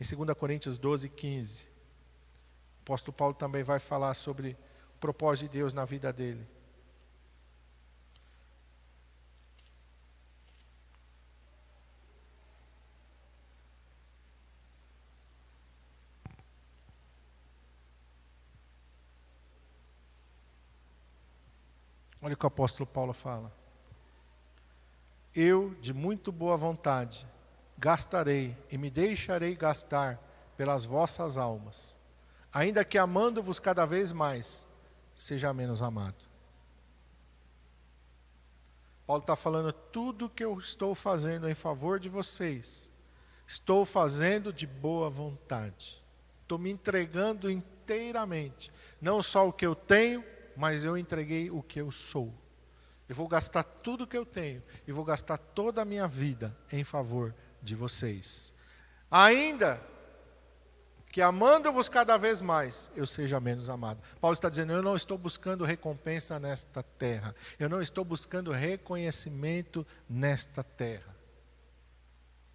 em 2 Coríntios 12, 15. O apóstolo Paulo também vai falar sobre o propósito de Deus na vida dele. Olha o que o apóstolo Paulo fala. Eu, de muito boa vontade, gastarei e me deixarei gastar pelas vossas almas, ainda que amando-vos cada vez mais, seja menos amado. Paulo está falando, tudo que eu estou fazendo em favor de vocês, estou fazendo de boa vontade. Estou me entregando inteiramente. Não só o que eu tenho, mas eu entreguei o que eu sou. Eu vou gastar tudo que eu tenho e vou gastar toda a minha vida em favor de vocês. Ainda que amando-vos cada vez mais, eu seja menos amado. Paulo está dizendo, eu não estou buscando recompensa nesta terra. Eu não estou buscando reconhecimento nesta terra.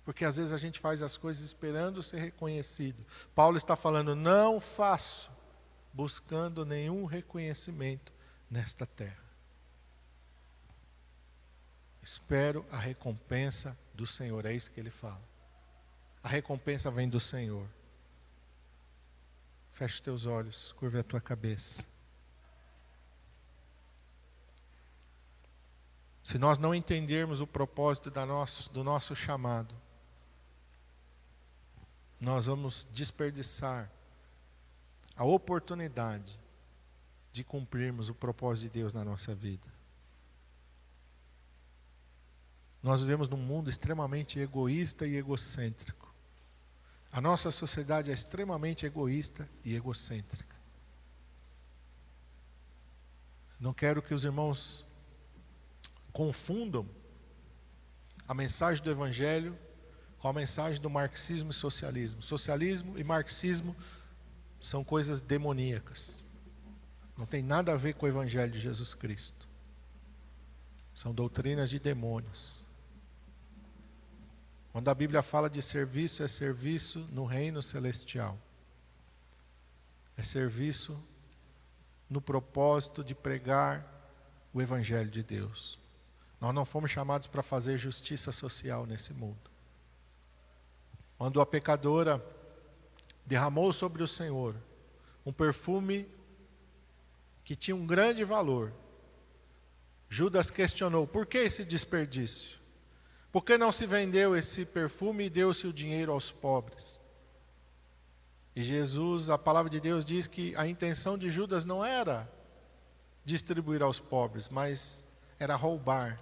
Porque às vezes a gente faz as coisas esperando ser reconhecido. Paulo está falando, não faço buscando nenhum reconhecimento nesta terra. Espero a recompensa do Senhor, é isso que ele fala. A recompensa vem do Senhor. Feche os teus olhos, curva a tua cabeça. Se nós não entendermos o propósito do nosso chamado, nós vamos desperdiçar a oportunidade de cumprirmos o propósito de Deus na nossa vida. Nós vivemos num mundo extremamente egoísta e egocêntrico. A nossa sociedade é extremamente egoísta e egocêntrica. Não quero que os irmãos confundam a mensagem do Evangelho com a mensagem do marxismo e socialismo. Socialismo e marxismo são coisas demoníacas. Não tem nada a ver com o Evangelho de Jesus Cristo. São doutrinas de demônios. Quando a Bíblia fala de serviço, é serviço no reino celestial. É serviço no propósito de pregar o Evangelho de Deus. Nós não fomos chamados para fazer justiça social nesse mundo. Quando a pecadora derramou sobre o Senhor um perfume que tinha um grande valor, Judas questionou: por que esse desperdício? Por que não se vendeu esse perfume e deu-se o dinheiro aos pobres? E Jesus, a palavra de Deus diz que a intenção de Judas não era distribuir aos pobres, mas era roubar.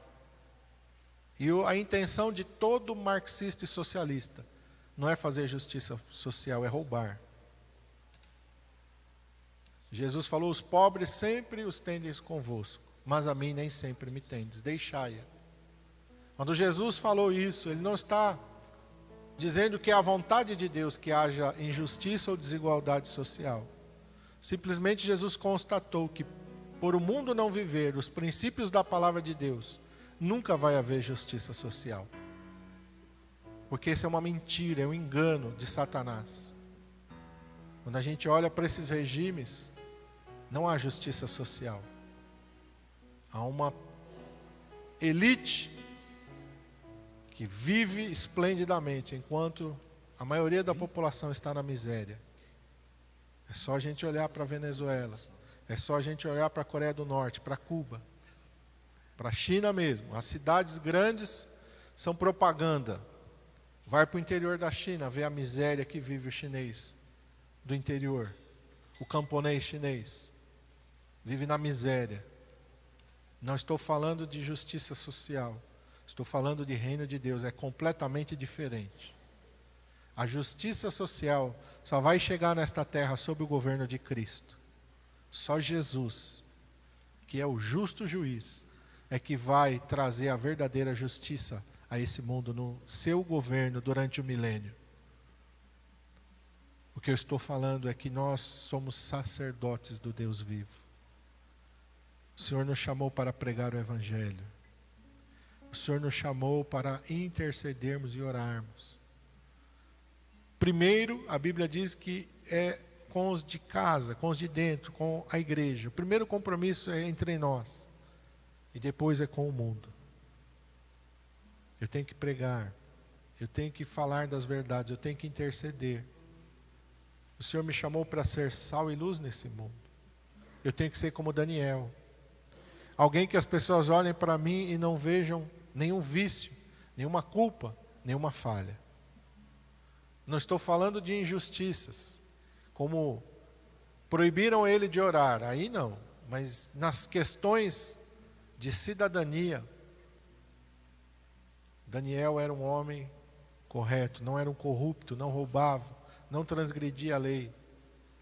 E a intenção de todo marxista e socialista não é fazer justiça social, é roubar. Jesus falou: os pobres sempre os tendes convosco, mas a mim nem sempre me tendes, deixai-a. Quando Jesus falou isso, ele não está dizendo que é a vontade de Deus que haja injustiça ou desigualdade social. Simplesmente Jesus constatou que por o mundo não viver os princípios da palavra de Deus, nunca vai haver justiça social. Porque isso é uma mentira, é um engano de Satanás. Quando a gente olha para esses regimes, não há justiça social. Há uma elite que vive esplendidamente, enquanto a maioria da população está na miséria. É só a gente olhar para a Venezuela, é só a gente olhar para a Coreia do Norte, para Cuba, para a China mesmo. As cidades grandes são propaganda. Vai para o interior da China, vê a miséria que vive o chinês do interior. O camponês chinês vive na miséria. Não estou falando de justiça social. Estou falando de reino de Deus, é completamente diferente. A justiça social só vai chegar nesta terra sob o governo de Cristo. Só Jesus, que é o justo juiz, é que vai trazer a verdadeira justiça a esse mundo no seu governo durante o milênio. O que eu estou falando é que nós somos sacerdotes do Deus vivo. O Senhor nos chamou para pregar o Evangelho. O Senhor nos chamou para intercedermos e orarmos. Primeiro, a Bíblia diz que é com os de casa, com os de dentro, com a igreja. O primeiro compromisso é entre nós. E depois é com o mundo. Eu tenho que pregar. Eu tenho que falar das verdades. Eu tenho que interceder. O Senhor me chamou para ser sal e luz nesse mundo. Eu tenho que ser como Daniel. Alguém que as pessoas olhem para mim e não vejam nenhum vício, nenhuma culpa, nenhuma falha. Não estou falando de injustiças, como proibiram ele de orar, aí não. Mas nas questões de cidadania, Daniel era um homem correto, não era um corrupto, não roubava, não transgredia a lei.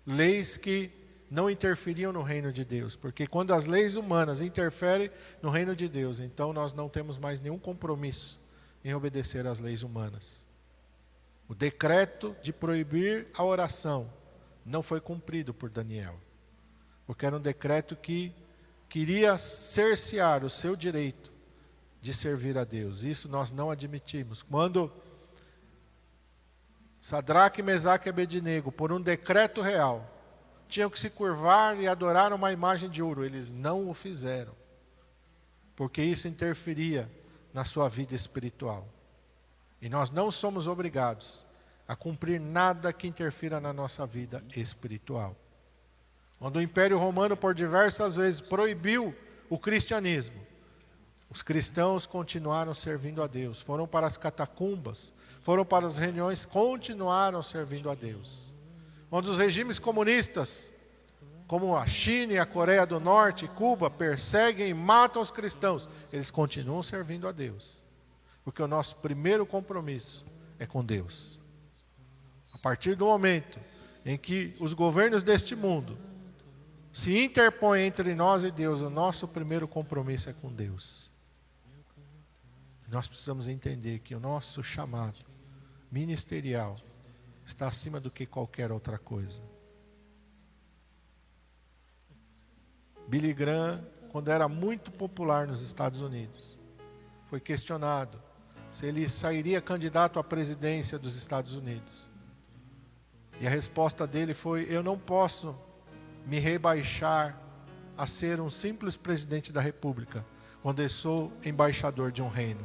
Leis que não interferiam no reino de Deus, porque quando as leis humanas interferem no reino de Deus, então nós não temos mais nenhum compromisso em obedecer às leis humanas. O decreto de proibir a oração não foi cumprido por Daniel, porque era um decreto que queria cercear o seu direito de servir a Deus. Isso nós não admitimos. Quando Sadraque, Mesaque e Abednego, por um decreto real, tinham que se curvar e adorar uma imagem de ouro, eles não o fizeram, porque isso interferia na sua vida espiritual. E nós não somos obrigados a cumprir nada que interfira na nossa vida espiritual. Quando o Império Romano por diversas vezes proibiu o cristianismo, os cristãos continuaram servindo a Deus, foram para as catacumbas, foram para as reuniões, continuaram servindo a Deus. Quando os regimes comunistas, como a China e a Coreia do Norte e Cuba, perseguem e matam os cristãos, eles continuam servindo a Deus. Porque o nosso primeiro compromisso é com Deus. A partir do momento em que os governos deste mundo se interpõem entre nós e Deus, o nosso primeiro compromisso é com Deus. Nós precisamos entender que o nosso chamado ministerial está acima do que qualquer outra coisa. Billy Graham, quando era muito popular nos Estados Unidos, foi questionado se ele sairia candidato à presidência dos Estados Unidos. E a resposta dele foi: eu não posso me rebaixar a ser um simples presidente da República, quando eu sou embaixador de um reino.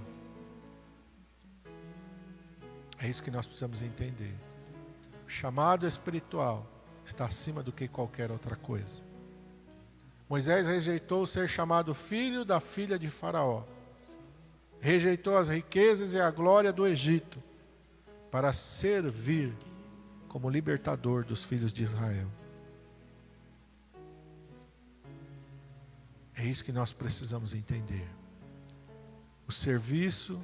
É isso que nós precisamos entender. O chamado espiritual está acima do que qualquer outra coisa. Moisés rejeitou ser chamado filho da filha de Faraó. Rejeitou as riquezas e a glória do Egito para servir como libertador dos filhos de Israel. É isso que nós precisamos entender. O serviço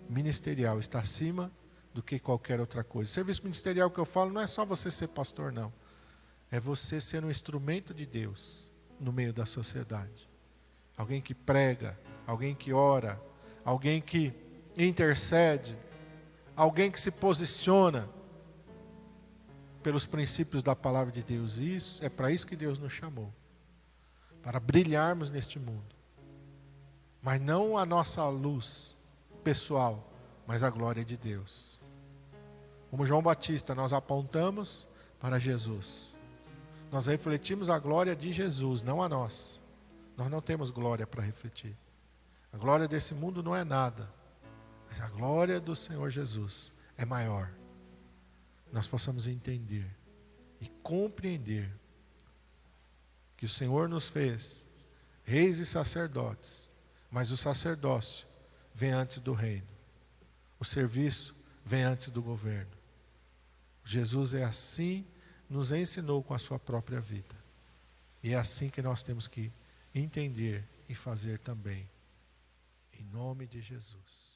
ministerial está acima do que qualquer outra coisa. O serviço ministerial que eu falo não é só você ser pastor, não. É você ser um instrumento de Deus no meio da sociedade. Alguém que prega, alguém que ora, alguém que intercede, alguém que se posiciona pelos princípios da palavra de Deus. Isso é para isso que Deus nos chamou, para brilharmos neste mundo, mas não a nossa luz pessoal, mas a glória de Deus. Como João Batista, nós apontamos para Jesus. Nós refletimos a glória de Jesus, não a nós. Nós não temos glória para refletir. A glória desse mundo não é nada, mas a glória do Senhor Jesus é maior. Nós possamos entender e compreender que o Senhor nos fez reis e sacerdotes, mas o sacerdócio vem antes do reino. O serviço vem antes do governo. Jesus é assim, nos ensinou com a sua própria vida. E é assim que nós temos que entender e fazer também. Em nome de Jesus.